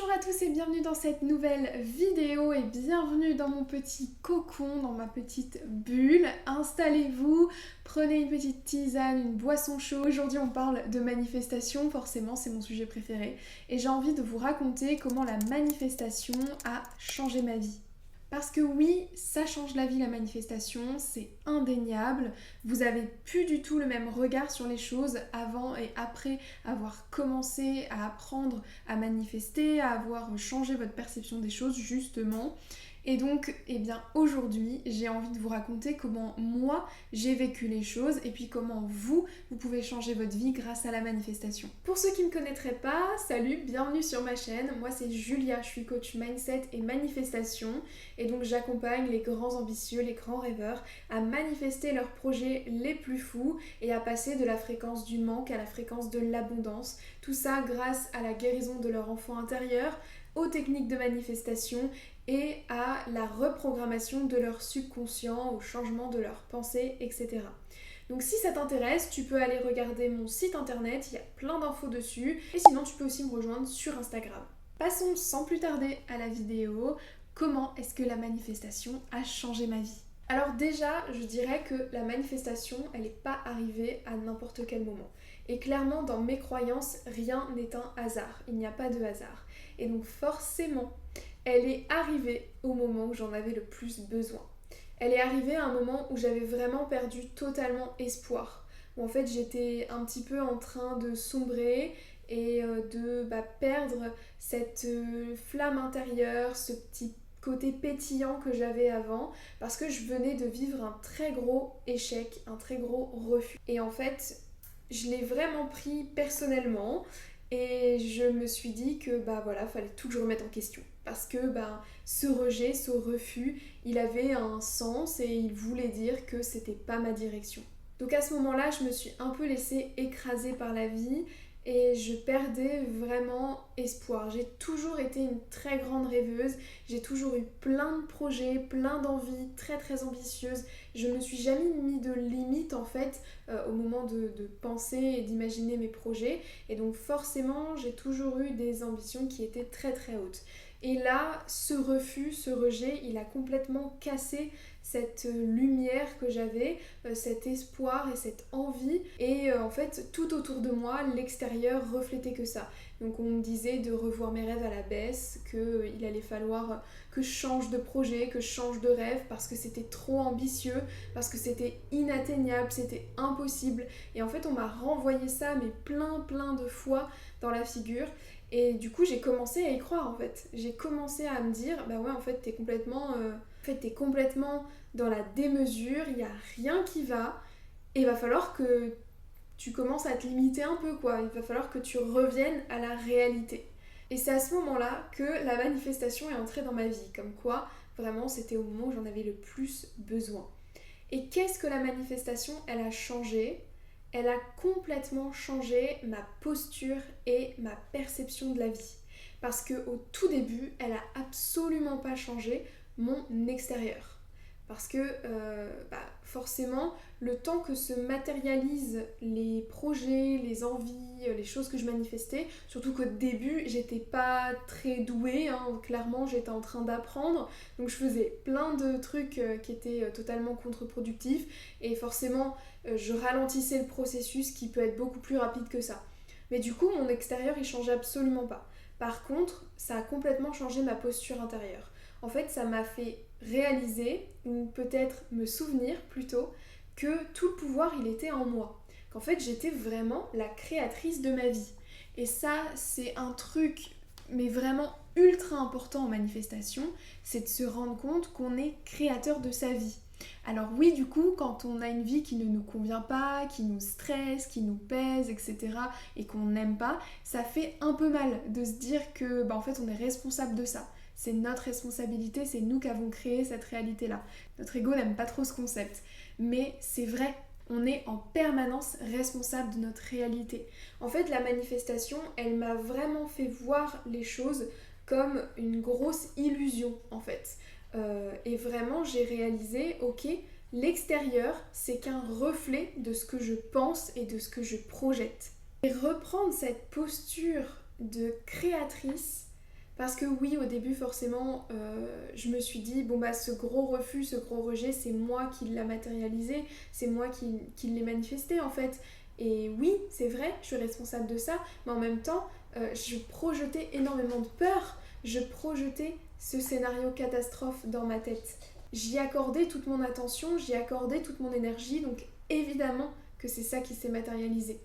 Bonjour à tous et bienvenue dans cette nouvelle vidéo et bienvenue dans mon petit cocon, dans ma petite bulle. Installez-vous, prenez une petite tisane, une boisson chaude. Aujourd'hui on parle de manifestation, forcément c'est mon sujet préféré. Et j'ai envie de vous raconter comment la manifestation a changé ma vie. Parce que oui, ça change la vie la manifestation, c'est indéniable. Vous avez plus du tout le même regard sur les choses avant et après avoir commencé à apprendre à manifester, à avoir changé votre perception des choses justement. Et donc, aujourd'hui, j'ai envie de vous raconter comment moi, j'ai vécu les choses et puis comment vous pouvez changer votre vie grâce à la manifestation. Pour ceux qui ne me connaîtraient pas, salut, bienvenue sur ma chaîne. Moi, c'est Julia, je suis coach mindset et manifestation. Et donc, j'accompagne les grands ambitieux, les grands rêveurs à manifester leurs projets les plus fous et à passer de la fréquence du manque à la fréquence de l'abondance. Tout ça grâce à la guérison de leur enfant intérieur, aux techniques de manifestation et à la reprogrammation de leur subconscient, au changement de leurs pensées, etc. Donc si ça t'intéresse, tu peux aller regarder mon site internet, il y a plein d'infos dessus, et sinon tu peux aussi me rejoindre sur Instagram. Passons sans plus tarder à la vidéo. Comment est-ce que la manifestation a changé ma vie ? Alors déjà, je dirais que la manifestation, elle n'est pas arrivée à n'importe quel moment. Et clairement, dans mes croyances, rien n'est un hasard. Il n'y a pas de hasard. Et donc forcément, elle est arrivée au moment où j'en avais le plus besoin. Elle est arrivée à un moment où j'avais vraiment perdu totalement espoir. Où en fait, j'étais un petit peu en train de sombrer et de perdre cette flamme intérieure, ce petit côté pétillant que j'avais avant, parce que je venais de vivre un très gros échec, un très gros refus. Et en fait, je l'ai vraiment pris personnellement et je me suis dit que fallait tout que je remette en question. Parce que ce rejet, ce refus, il avait un sens et il voulait dire que c'était pas ma direction. Donc à ce moment-là, je me suis un peu laissée écraser par la vie et je perdais vraiment espoir. J'ai toujours été une très grande rêveuse, j'ai toujours eu plein de projets, plein d'envies très très ambitieuses. Je ne me suis jamais mis de limite en fait au moment de penser et d'imaginer mes projets. Et donc forcément, j'ai toujours eu des ambitions qui étaient très très hautes. Et là, ce refus, ce rejet, il a complètement cassé cette lumière que j'avais, cet espoir et cette envie. Et en fait, tout autour de moi, l'extérieur reflétait que ça. Donc on me disait de revoir mes rêves à la baisse, qu'il allait falloir que je change de projet, que je change de rêve parce que c'était trop ambitieux, parce que c'était inatteignable, c'était impossible. Et en fait, on m'a renvoyé ça mais plein de fois dans la figure. Et du coup, j'ai commencé à y croire en fait. J'ai commencé à me dire, en fait, t'es complètement dans la démesure, il n'y a rien qui va, et il va falloir que tu commences à te limiter un peu, quoi. Il va falloir que tu reviennes à la réalité. Et c'est à ce moment-là que la manifestation est entrée dans ma vie, comme quoi, vraiment, c'était au moment où j'en avais le plus besoin. Et qu'est-ce que la manifestation, elle a changé ? Elle a complètement changé ma posture et ma perception de la vie. Parce qu'au tout début, elle a absolument pas changé mon extérieur. Parce que forcément, le temps que se matérialisent les projets, les envies, les choses que je manifestais, surtout qu'au début, j'étais pas très douée, clairement, j'étais en train d'apprendre, donc je faisais plein de trucs qui étaient totalement contre-productifs, et forcément, je ralentissais le processus qui peut être beaucoup plus rapide que ça. Mais du coup, mon extérieur, il changeait absolument pas. Par contre, ça a complètement changé ma posture intérieure. En fait, ça m'a fait réaliser, ou peut-être me souvenir plutôt, que tout le pouvoir, il était en moi. Qu'en fait, j'étais vraiment la créatrice de ma vie. Et ça, c'est un truc, mais vraiment ultra important en manifestation, c'est de se rendre compte qu'on est créateur de sa vie. Alors oui, du coup, quand on a une vie qui ne nous convient pas, qui nous stresse, qui nous pèse, etc., et qu'on n'aime pas, ça fait un peu mal de se dire que en fait, on est responsable de ça. C'est notre responsabilité, c'est nous qui avons créé cette réalité-là. Notre ego n'aime pas trop ce concept, mais c'est vrai, on est en permanence responsable de notre réalité. En fait, la manifestation, elle m'a vraiment fait voir les choses comme une grosse illusion, en fait. Et vraiment, j'ai réalisé, ok, l'extérieur, c'est qu'un reflet de ce que je pense et de ce que je projette. Et reprendre cette posture de créatrice, Parce que oui, au début, forcément, je me suis dit, bon bah ce gros refus, ce gros rejet, c'est moi qui l'a matérialisé, c'est moi qui l'ai manifesté en fait. Et oui, c'est vrai, je suis responsable de ça, mais en même temps, je projetais énormément de peur, je projetais ce scénario catastrophe dans ma tête. J'y accordais toute mon attention, j'y accordais toute mon énergie, donc évidemment que c'est ça qui s'est matérialisé.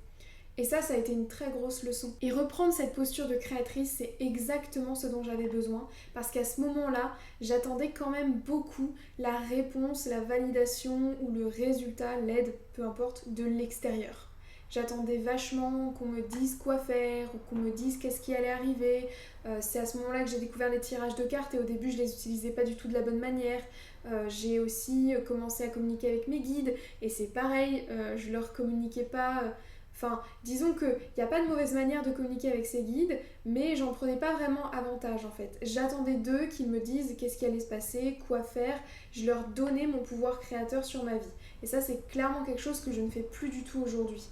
Et ça a été une très grosse leçon. Et reprendre cette posture de créatrice, c'est exactement ce dont j'avais besoin, parce qu'à ce moment-là, j'attendais quand même beaucoup la réponse, la validation ou le résultat, l'aide, peu importe, de l'extérieur. J'attendais vachement qu'on me dise quoi faire ou qu'on me dise qu'est-ce qui allait arriver. C'est à ce moment-là que j'ai découvert les tirages de cartes et au début je les utilisais pas du tout de la bonne manière. J'ai aussi commencé à communiquer avec mes guides et c'est pareil, je leur communiquais pas. Enfin, disons qu'il n'y a pas de mauvaise manière de communiquer avec ces guides, mais j'en prenais pas vraiment avantage en fait. J'attendais d'eux qu'ils me disent qu'est-ce qui allait se passer, quoi faire. Je leur donnais mon pouvoir créateur sur ma vie. Et ça, c'est clairement quelque chose que je ne fais plus du tout aujourd'hui.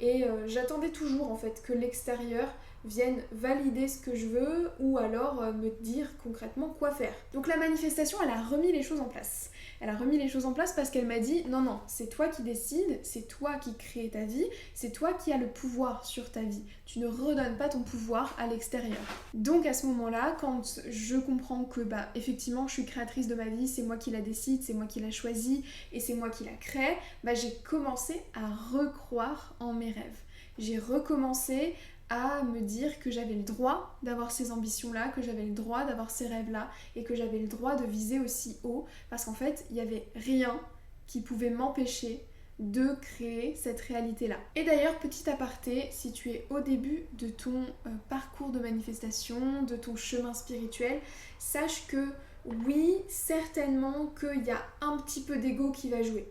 Et j'attendais toujours en fait que l'extérieur vienne valider ce que je veux ou alors me dire concrètement quoi faire. Donc la manifestation, elle a remis les choses en place. Elle a remis les choses en place parce qu'elle m'a dit non, non, c'est toi qui décides, c'est toi qui crée ta vie, c'est toi qui as le pouvoir sur ta vie. Tu ne redonnes pas ton pouvoir à l'extérieur. Donc à ce moment-là, quand je comprends que effectivement je suis créatrice de ma vie, c'est moi qui la décide, c'est moi qui la choisis et c'est moi qui la crée, j'ai commencé à recroire en mes rêves. J'ai recommencé à me dire que j'avais le droit d'avoir ces ambitions-là, que j'avais le droit d'avoir ces rêves-là et que j'avais le droit de viser aussi haut parce qu'en fait, il n'y avait rien qui pouvait m'empêcher de créer cette réalité-là. Et d'ailleurs, petit aparté, si tu es au début de ton parcours de manifestation, de ton chemin spirituel, sache que oui, certainement qu'il y a un petit peu d'ego qui va jouer.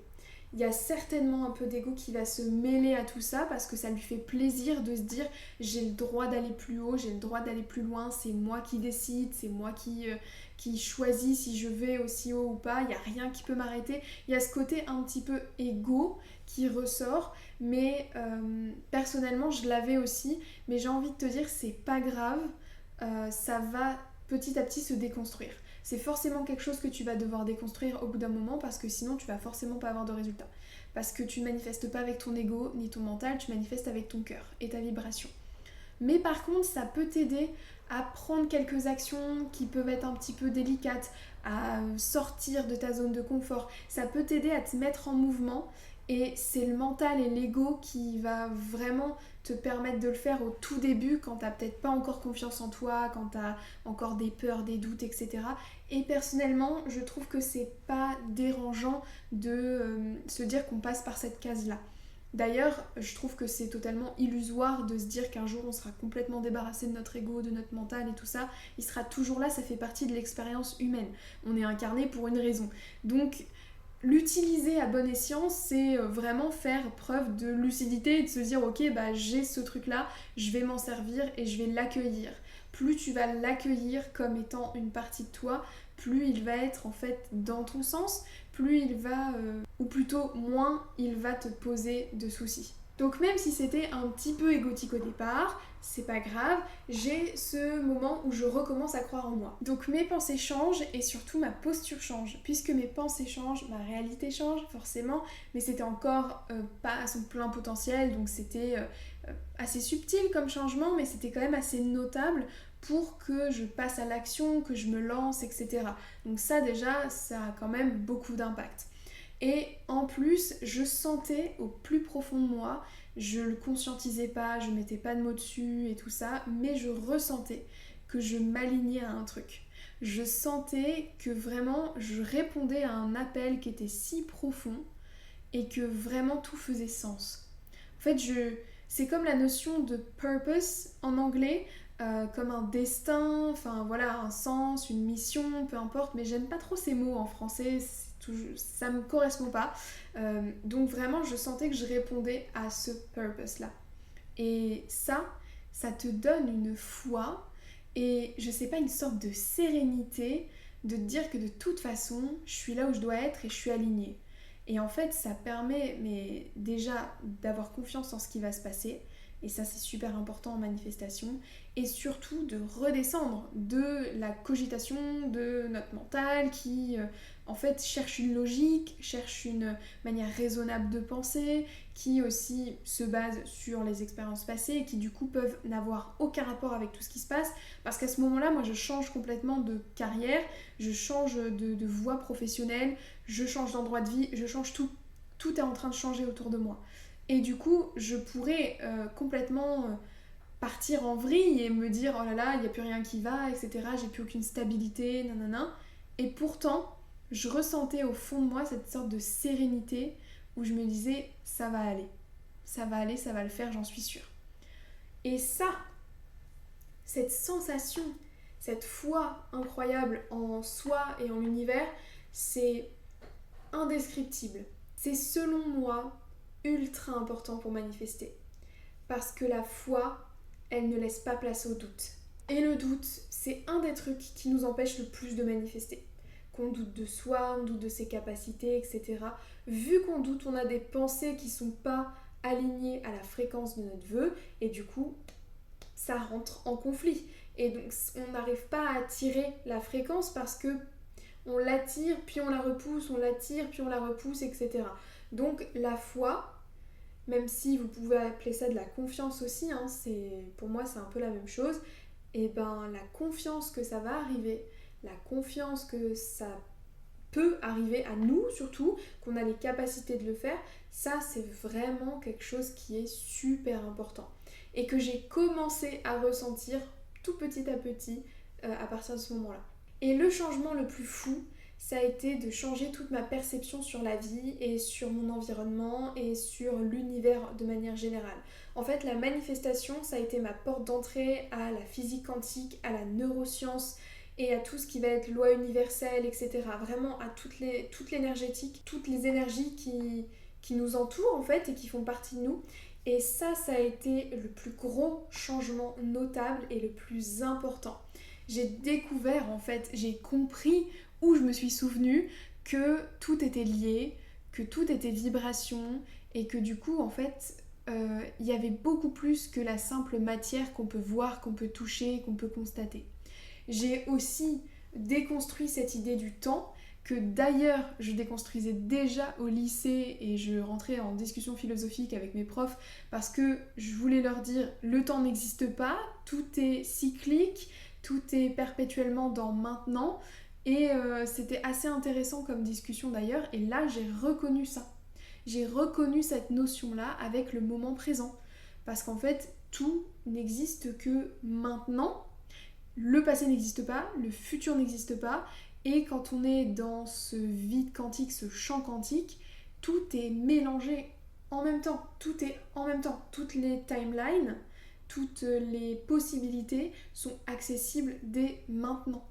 Il y a certainement un peu d'ego qui va se mêler à tout ça parce que ça lui fait plaisir de se dire j'ai le droit d'aller plus haut, j'ai le droit d'aller plus loin, c'est moi qui décide, c'est moi qui choisis si je vais aussi haut ou pas, il n'y a rien qui peut m'arrêter. Il y a ce côté un petit peu égo qui ressort, mais personnellement je l'avais aussi, mais j'ai envie de te dire c'est pas grave, ça va petit à petit se déconstruire. C'est forcément quelque chose que tu vas devoir déconstruire au bout d'un moment parce que sinon tu vas forcément pas avoir de résultat. Parce que tu ne manifestes pas avec ton ego ni ton mental, tu manifestes avec ton cœur et ta vibration. Mais par contre, ça peut t'aider à prendre quelques actions qui peuvent être un petit peu délicates, à sortir de ta zone de confort. Ça peut t'aider à te mettre en mouvement et c'est le mental et l'ego qui va vraiment te permettre de le faire au tout début quand t'as peut-être pas encore confiance en toi, quand t'as encore des peurs, des doutes, etc. Et personnellement, je trouve que c'est pas dérangeant de se dire qu'on passe par cette case-là. D'ailleurs, je trouve que c'est totalement illusoire de se dire qu'un jour on sera complètement débarrassé de notre ego, de notre mental et tout ça. Il sera toujours là, ça fait partie de l'expérience humaine. On est incarné pour une raison. Donc, l'utiliser à bon escient, c'est vraiment faire preuve de lucidité et de se dire ok, j'ai ce truc-là, je vais m'en servir et je vais l'accueillir. Plus tu vas l'accueillir comme étant une partie de toi, plus il va être en fait dans ton sens, plus il va, ou plutôt moins il va te poser de soucis. Donc même si c'était un petit peu égotique au départ, c'est pas grave, j'ai ce moment où je recommence à croire en moi. Donc mes pensées changent et surtout ma posture change. Puisque mes pensées changent, ma réalité change forcément, mais c'était encore pas à son plein potentiel, donc c'était assez subtil comme changement, mais c'était quand même assez notable pour que je passe à l'action, que je me lance, etc. Donc ça déjà, ça a quand même beaucoup d'impact. Et en plus, je sentais au plus profond de moi, je le conscientisais pas, je mettais pas de mots dessus et tout ça, mais je ressentais que je m'alignais à un truc. Je sentais que vraiment je répondais à un appel qui était si profond et que vraiment tout faisait sens. En fait, c'est comme la notion de purpose en anglais, comme un destin, enfin voilà, un sens, une mission, peu importe, mais j'aime pas trop ces mots en français, ça me correspond pas. Donc vraiment, je sentais que je répondais à ce purpose-là. Et ça te donne une foi et je sais pas, une sorte de sérénité de te dire que de toute façon, je suis là où je dois être et je suis alignée. Et en fait, ça permet déjà d'avoir confiance en ce qui va se passer, et ça c'est super important en manifestation, et surtout de redescendre de la cogitation de notre mental qui en fait cherche une logique, cherche une manière raisonnable de penser, qui aussi se base sur les expériences passées et qui du coup peuvent n'avoir aucun rapport avec tout ce qui se passe, parce qu'à ce moment-là, moi je change complètement de carrière, je change de voie professionnelle, je change d'endroit de vie, je change tout. Tout est en train de changer autour de moi. Et du coup, je pourrais complètement partir en vrille et me dire oh là là, il n'y a plus rien qui va, etc. J'ai plus aucune stabilité, nanana. Et pourtant, je ressentais au fond de moi cette sorte de sérénité où je me disais ça va aller. Ça va aller, ça va le faire, j'en suis sûre. Et ça, cette sensation, cette foi incroyable en soi et en l'univers, c'est indescriptible. C'est selon moi ultra important pour manifester. Parce que la foi, elle ne laisse pas place au doute. Et le doute, c'est un des trucs qui nous empêche le plus de manifester. Qu'on doute de soi, on doute de ses capacités, etc. Vu qu'on doute, on a des pensées qui ne sont pas alignées à la fréquence de notre vœu, et du coup, ça rentre en conflit. Et donc, on n'arrive pas à attirer la fréquence parce que on l'attire, puis on la repousse, on l'attire, puis on la repousse, etc. Donc la foi, même si vous pouvez appeler ça de la confiance aussi, hein, pour moi c'est un peu la même chose, et ben la confiance que ça va arriver, la confiance que ça peut arriver à nous surtout, qu'on a les capacités de le faire, ça c'est vraiment quelque chose qui est super important. Et que j'ai commencé à ressentir tout petit à petit à partir de ce moment-là. Et le changement le plus fou, ça a été de changer toute ma perception sur la vie et sur mon environnement et sur l'univers de manière générale. En fait, la manifestation, ça a été ma porte d'entrée à la physique quantique, à la neuroscience et à tout ce qui va être loi universelle, etc. Vraiment à toute l'énergétique, toutes les énergies qui nous entourent en fait et qui font partie de nous. Et ça a été le plus gros changement notable et le plus important. J'ai découvert en fait, j'ai compris où je me suis souvenue que tout était lié, que tout était vibration et que du coup en fait il y avait beaucoup plus que la simple matière qu'on peut voir, qu'on peut toucher, qu'on peut constater. J'ai aussi déconstruit cette idée du temps que d'ailleurs je déconstruisais déjà au lycée et je rentrais en discussion philosophique avec mes profs parce que je voulais leur dire le temps n'existe pas, tout est cyclique, tout est perpétuellement dans maintenant et c'était assez intéressant comme discussion d'ailleurs et là j'ai reconnu ça. J'ai reconnu cette notion-là avec le moment présent parce qu'en fait tout n'existe que maintenant, le passé n'existe pas, le futur n'existe pas et quand on est dans ce vide quantique, ce champ quantique, tout est mélangé en même temps, tout est en même temps, toutes les timelines, toutes les possibilités sont accessibles dès maintenant.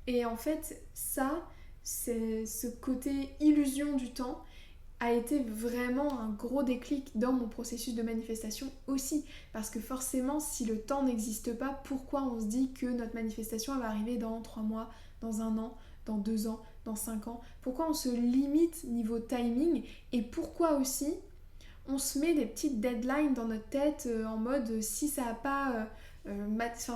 Et en fait, ça, c'est ce côté illusion du temps a été vraiment un gros déclic dans mon processus de manifestation aussi. Parce que forcément, si le temps n'existe pas, pourquoi on se dit que notre manifestation elle va arriver dans 3 mois, dans 1 an, dans 2 ans, dans 5 ans? Pourquoi on se limite niveau timing? Et pourquoi aussi on se met des petites deadlines dans notre tête en mode si ça a pas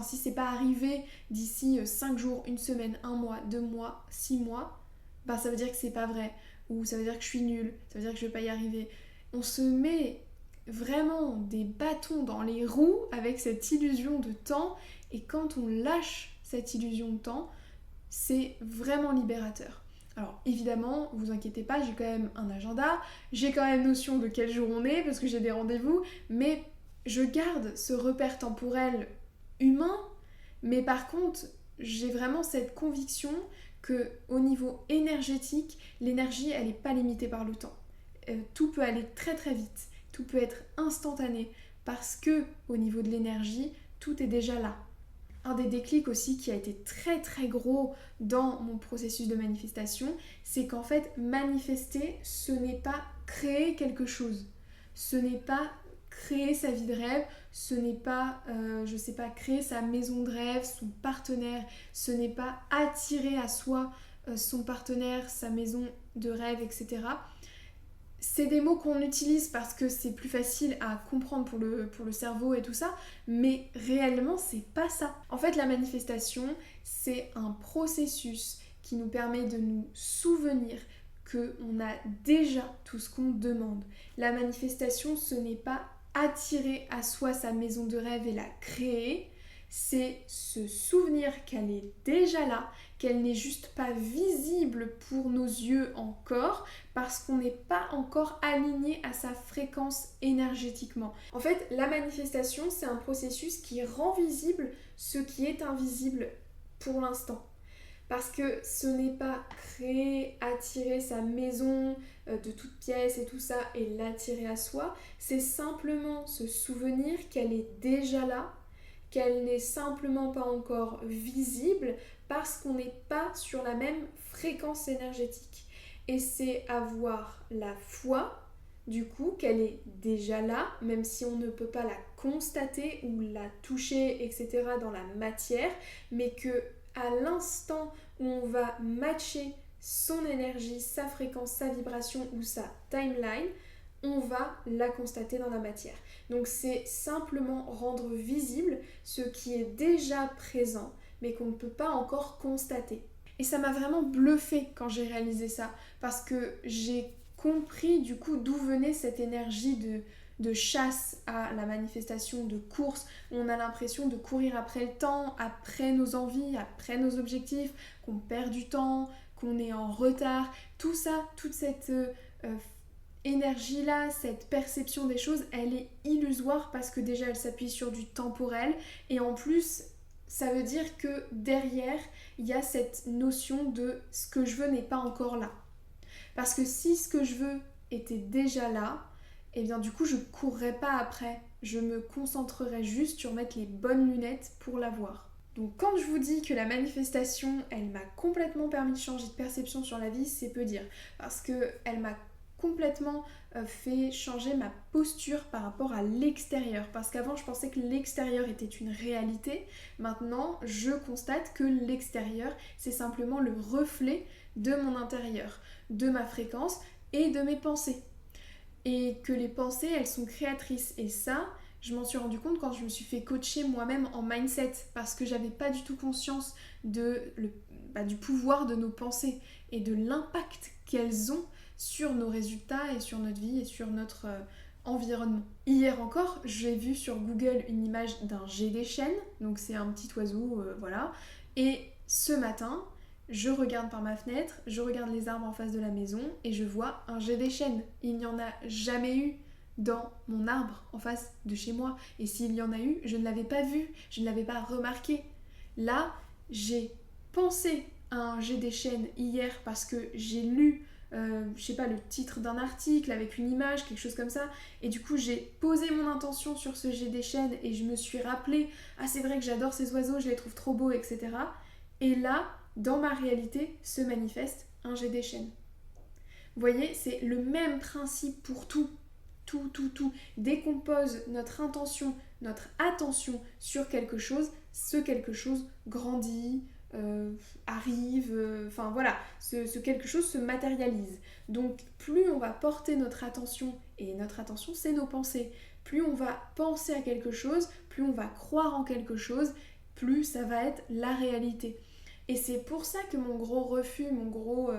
si c'est pas arrivé d'ici 5 jours, 1 semaine, 1 mois, 2 mois, 6 mois, bah ça veut dire que c'est pas vrai, ou ça veut dire que je suis nulle, ça veut dire que je vais pas y arriver. On se met vraiment des bâtons dans les roues avec cette illusion de temps et quand on lâche cette illusion de temps, c'est vraiment libérateur. Alors évidemment, vous inquiétez pas, j'ai quand même un agenda, j'ai quand même notion de quel jour on est parce que j'ai des rendez-vous, mais je garde ce repère temporel humain, mais par contre, j'ai vraiment cette conviction que au niveau énergétique, l'énergie, elle n'est pas limitée par le temps. Tout peut aller très très vite, tout peut être instantané parce que au niveau de l'énergie, tout est déjà là. Un des déclics aussi qui a été très très gros dans mon processus de manifestation, c'est qu'en fait, manifester, ce n'est pas créer quelque chose. Ce n'est pas créer sa vie de rêve, ce n'est pas, créer sa maison de rêve, son partenaire, ce n'est pas attirer à soi son partenaire, sa maison de rêve, etc. c'est des mots qu'on utilise parce que c'est plus facile à comprendre pour le cerveau et tout ça, mais réellement c'est pas ça. En fait, la manifestation, c'est un processus qui nous permet de nous souvenir qu'on a déjà tout ce qu'on demande. La manifestation, ce n'est pas attirer à soi sa maison de rêve et la créer, c'est se souvenir qu'elle est déjà là, qu'elle n'est juste pas visible pour nos yeux encore, parce qu'on n'est pas encore aligné à sa fréquence énergétiquement. En fait, la manifestation, c'est un processus qui rend visible ce qui est invisible pour l'instant. Parce que ce n'est pas créer, attirer sa maison de toutes pièces et tout ça et l'attirer à soi, c'est simplement se souvenir qu'elle est déjà là, qu'elle n'est simplement pas encore visible parce qu'on n'est pas sur la même fréquence énergétique. Et c'est avoir la foi, du coup, qu'elle est déjà là, même si on ne peut pas la constater ou la toucher, etc. dans la matière, mais que à l'instant où on va matcher son énergie, sa fréquence, sa vibration ou sa timeline, on va la constater dans la matière. Donc c'est simplement rendre visible ce qui est déjà présent, mais qu'on ne peut pas encore constater. Et ça m'a vraiment bluffée quand j'ai réalisé ça, parce que j'ai compris du coup d'où venait cette énergie de chasse à la manifestation, de course, où on a l'impression de courir après le temps, après nos envies, après nos objectifs, qu'on perd du temps, qu'on est en retard. Tout ça, toute cette énergie-là, cette perception des choses, elle est illusoire parce que déjà elle s'appuie sur du temporel et en plus ça veut dire que derrière il y a cette notion de ce que je veux n'est pas encore là. Parce que si ce que je veux était déjà là, et bien du coup je courrais pas après, je me concentrerais juste sur mettre les bonnes lunettes pour l'avoir. Donc quand je vous dis que la manifestation, elle m'a complètement permis de changer de perception sur la vie, c'est peu dire. Parce qu'elle m'a complètement fait changer ma posture par rapport à l'extérieur. Parce qu'avant, je pensais que l'extérieur était une réalité. Maintenant, je constate que l'extérieur, c'est simplement le reflet de mon intérieur, de ma fréquence et de mes pensées. Et que les pensées, elles sont créatrices. Et ça, je m'en suis rendu compte quand je me suis fait coacher moi-même en mindset. Parce que j'avais pas du tout conscience du pouvoir de nos pensées et de l'impact qu'elles ont sur nos résultats et sur notre vie et sur notre environnement. Hier encore, j'ai vu sur Google une image d'un jet des chênes, donc c'est un petit oiseau, voilà. Et ce matin, je regarde par ma fenêtre, je regarde les arbres en face de la maison et je vois un jet des chênes. Il n'y en a jamais eu dans mon arbre en face de chez moi. Et s'il y en a eu, je ne l'avais pas vu, je ne l'avais pas remarqué. Là, j'ai pensé à un jet des chênes hier parce que j'ai lu je sais pas, le titre d'un article avec une image, quelque chose comme ça. Et du coup, j'ai posé mon intention sur ce jet des chênes et je me suis rappelé, ah c'est vrai que j'adore ces oiseaux, je les trouve trop beaux, etc. Et là, dans ma réalité, se manifeste un jet des chênes. Vous voyez, c'est le même principe pour tout. Tout. Dès qu'on pose notre intention, notre attention sur quelque chose, ce quelque chose grandit, arrive, enfin voilà, ce quelque chose se matérialise. Donc plus on va porter notre attention, et notre attention c'est nos pensées, plus on va penser à quelque chose, plus on va croire en quelque chose, plus ça va être la réalité. Et c'est pour ça que mon gros refus, mon gros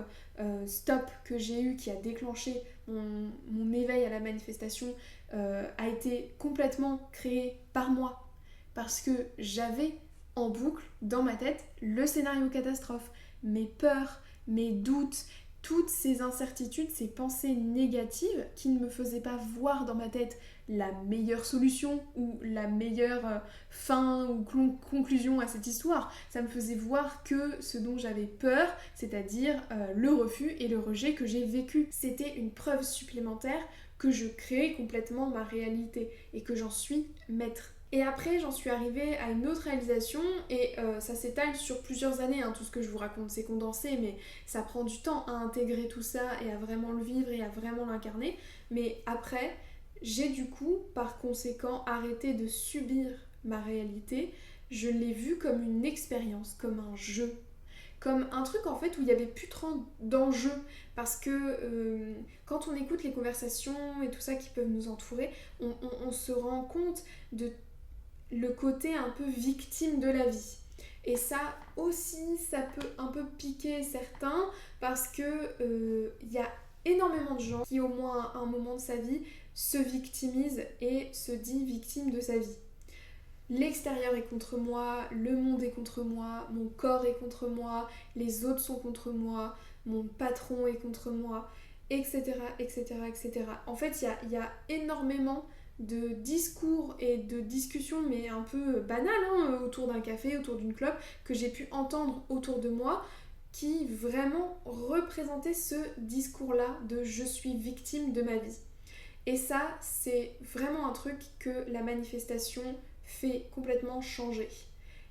stop que j'ai eu qui a déclenché mon éveil à la manifestation a été complètement créé par moi. Parce que j'avais en boucle dans ma tête le scénario catastrophe, mes peurs, mes doutes, toutes ces incertitudes, ces pensées négatives qui ne me faisaient pas voir dans ma tête la meilleure solution ou la meilleure fin ou conclusion à cette histoire. Ça me faisait voir que ce dont j'avais peur, c'est-à-dire le refus et le rejet que j'ai vécu. C'était une preuve supplémentaire que je créais complètement ma réalité et que j'en suis maître. Et après, j'en suis arrivée à une autre réalisation et ça s'étale sur plusieurs années, hein, tout ce que je vous raconte, c'est condensé, mais ça prend du temps à intégrer tout ça et à vraiment le vivre et à vraiment l'incarner. Mais après, j'ai du coup, par conséquent, arrêté de subir ma réalité. Je l'ai vue comme une expérience, comme un jeu. comme un truc en fait où il n'y avait plus trop d'enjeux. Parce que quand on écoute les conversations et tout ça qui peuvent nous entourer, on se rend compte de le côté un peu victime de la vie. Et ça aussi, ça peut un peu piquer certains parce que y a énormément de gens qui, au moins à un moment de sa vie, se victimisent et se dit victime de sa vie. L'extérieur est contre moi, le monde est contre moi, mon corps est contre moi, les autres sont contre moi, mon patron est contre moi, etc. etc., etc. En fait, il y a énormément de discours et de discussions, mais un peu banales, hein, autour d'un café, autour d'une clope, que j'ai pu entendre autour de moi, qui vraiment représentaient ce discours-là de je suis victime de ma vie. Et ça, c'est vraiment un truc que la manifestation fait complètement changer.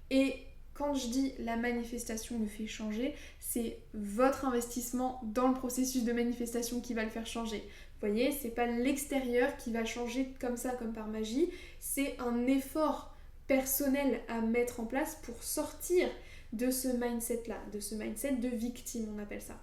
Et quand je dis la manifestation me fait changer, c'est votre investissement dans le processus de manifestation qui va le faire changer. Vous voyez, c'est pas l'extérieur qui va changer comme ça, comme par magie, c'est un effort personnel à mettre en place pour sortir de ce mindset-là, de ce mindset de victime, on appelle ça.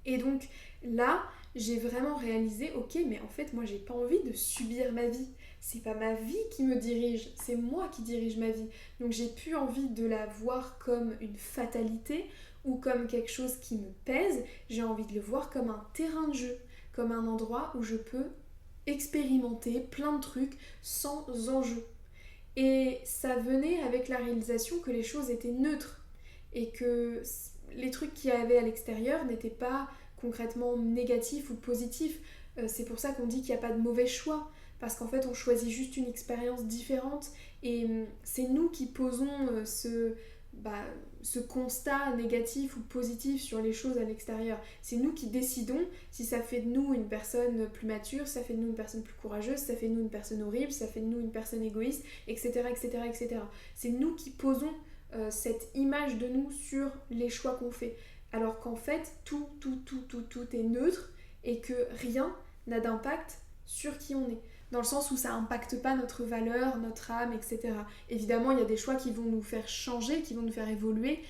Et donc là, j'ai vraiment réalisé, ok, mais en fait, moi, j'ai pas envie de subir ma vie. C'est pas ma vie qui me dirige, c'est moi qui dirige ma vie. Donc j'ai plus envie de la voir comme une fatalité ou comme quelque chose qui me pèse. J'ai envie de le voir comme un terrain de jeu, comme un endroit où je peux expérimenter plein de trucs sans enjeu. Et ça venait avec la réalisation que les choses étaient neutres et que les trucs qu'il y avait à l'extérieur n'étaient pas concrètement négatifs ou positifs. C'est pour ça qu'on dit qu'il n'y a pas de mauvais choix, parce qu'en fait on choisit juste une expérience différente et c'est nous qui posons ce constat négatif ou positif sur les choses à l'extérieur. C'est nous qui décidons si ça fait de nous une personne plus mature, si ça fait de nous une personne plus courageuse, si ça fait de nous une personne horrible, si ça fait de nous une personne égoïste, etc. etc., etc. C'est nous qui posons cette image de nous sur les choix qu'on fait. Alors qu'en fait, tout est neutre et que rien n'a d'impact sur qui on est. Dans le sens où ça n'impacte pas notre valeur, notre âme, etc. Évidemment, il y a des choix qui vont nous faire changer, qui vont nous faire évoluer,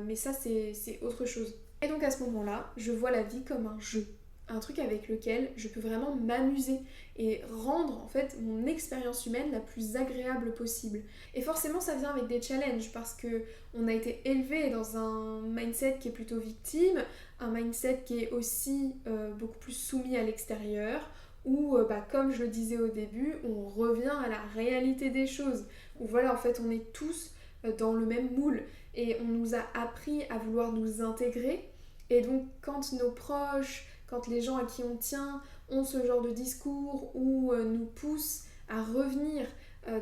mais ça, c'est autre chose. Et donc à ce moment-là, je vois la vie comme un jeu. Un truc avec lequel je peux vraiment m'amuser et rendre en fait mon expérience humaine la plus agréable possible. Et forcément ça vient avec des challenges parce que on a été élevé dans un mindset qui est plutôt victime, un mindset qui est aussi beaucoup plus soumis à l'extérieur, où comme je le disais au début, on revient à la réalité des choses, où voilà en fait on est tous dans le même moule et on nous a appris à vouloir nous intégrer. Et donc quand nos proches, quand les gens à qui on tient ont ce genre de discours ou nous poussent à revenir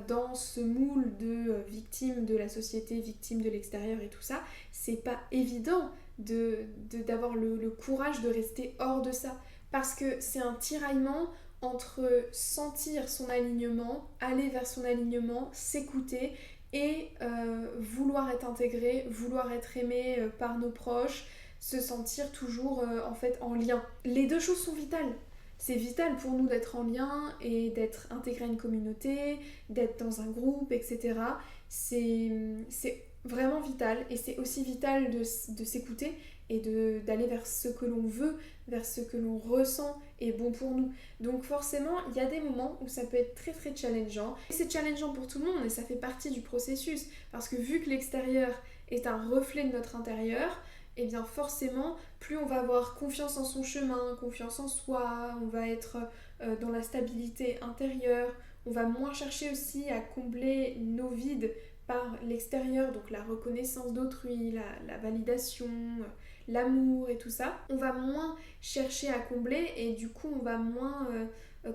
dans ce moule de victime de la société, victime de l'extérieur et tout ça, c'est pas évident d'avoir le courage de rester hors de ça. Parce que c'est un tiraillement entre sentir son alignement, aller vers son alignement, s'écouter et vouloir être intégré, vouloir être aimé par nos proches, se sentir toujours en fait en lien. Les deux choses sont vitales. C'est vital pour nous d'être en lien et d'être intégré à une communauté, d'être dans un groupe, etc. C'est vraiment vital et c'est aussi vital de s'écouter et d'aller vers ce que l'on veut, vers ce que l'on ressent est bon pour nous. Donc forcément, il y a des moments où ça peut être très très challengeant. Et c'est challengeant pour tout le monde et ça fait partie du processus parce que vu que l'extérieur est un reflet de notre intérieur, et bien forcément, plus on va avoir confiance en son chemin, confiance en soi, on va être dans la stabilité intérieure, on va moins chercher aussi à combler nos vides par l'extérieur, donc la reconnaissance d'autrui, la validation, l'amour et tout ça. On va moins chercher à combler et du coup on va moins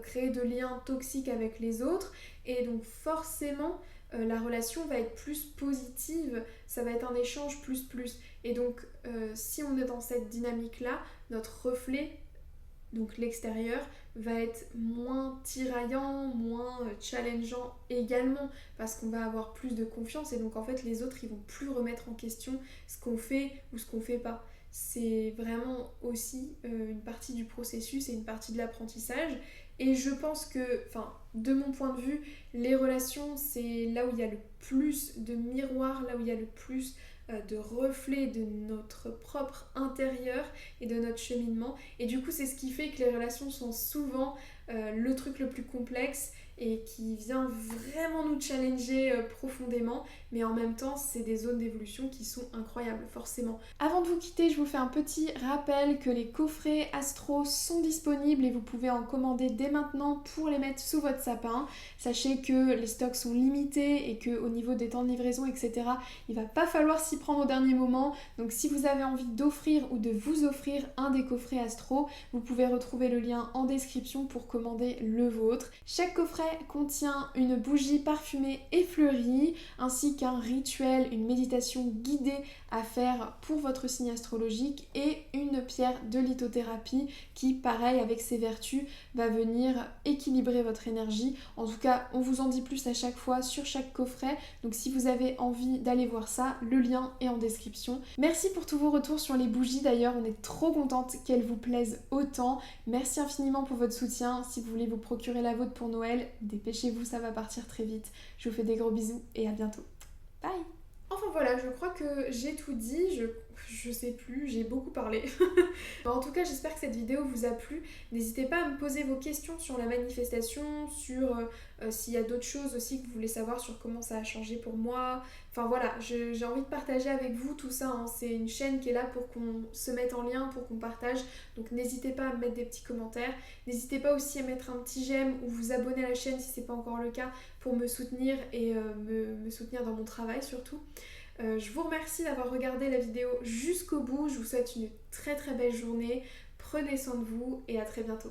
créer de liens toxiques avec les autres et donc forcément la relation va être plus positive, ça va être un échange plus. Et donc si on est dans cette dynamique-là, notre reflet, donc l'extérieur, va être moins tiraillant, moins challengeant également parce qu'on va avoir plus de confiance et donc en fait les autres ils vont plus remettre en question ce qu'on fait ou ce qu'on fait pas. C'est vraiment aussi une partie du processus et une partie de l'apprentissage et je pense que, de mon point de vue, les relations c'est là où il y a le plus de miroirs, là où il y a le plus de reflet de notre propre intérieur et de notre cheminement. Et du coup, c'est ce qui fait que les relations sont souvent le truc le plus complexe et qui vient vraiment nous challenger profondément, mais en même temps c'est des zones d'évolution qui sont incroyables forcément. Avant de vous quitter, je vous fais un petit rappel que les coffrets astro sont disponibles et vous pouvez en commander dès maintenant pour les mettre sous votre sapin. Sachez que les stocks sont limités et qu'au niveau des temps de livraison, etc., il va pas falloir s'y prendre au dernier moment. Donc si vous avez envie d'offrir ou de vous offrir un des coffrets astro, vous pouvez retrouver le lien en description pour commander le vôtre. Chaque coffret contient une bougie parfumée et fleurie, ainsi qu'un rituel, une méditation guidée à faire pour votre signe astrologique et une pierre de lithothérapie qui, pareil, avec ses vertus, va venir équilibrer votre énergie. En tout cas, on vous en dit plus à chaque fois sur chaque coffret, donc si vous avez envie d'aller voir ça, le lien est en description. Merci pour tous vos retours sur les bougies d'ailleurs, on est trop contente qu'elles vous plaisent autant. Merci infiniment pour votre soutien. Si vous voulez vous procurer la vôtre pour Noël, dépêchez-vous, ça va partir très vite. Je vous fais des gros bisous et à bientôt. Bye! Enfin voilà, je crois que j'ai tout dit, je sais plus, j'ai beaucoup parlé. En tout cas, j'espère que cette vidéo vous a plu. N'hésitez pas à me poser vos questions sur la manifestation, sur s'il y a d'autres choses aussi que vous voulez savoir sur comment ça a changé pour moi. Enfin voilà, j'ai envie de partager avec vous tout ça, hein. C'est une chaîne qui est là pour qu'on se mette en lien, pour qu'on partage. Donc n'hésitez pas à me mettre des petits commentaires. N'hésitez pas aussi à mettre un petit j'aime ou vous abonner à la chaîne si c'est pas encore le cas pour me soutenir et me soutenir dans mon travail surtout. Je vous remercie d'avoir regardé la vidéo jusqu'au bout. Je vous souhaite une très très belle journée. Prenez soin de vous et à très bientôt.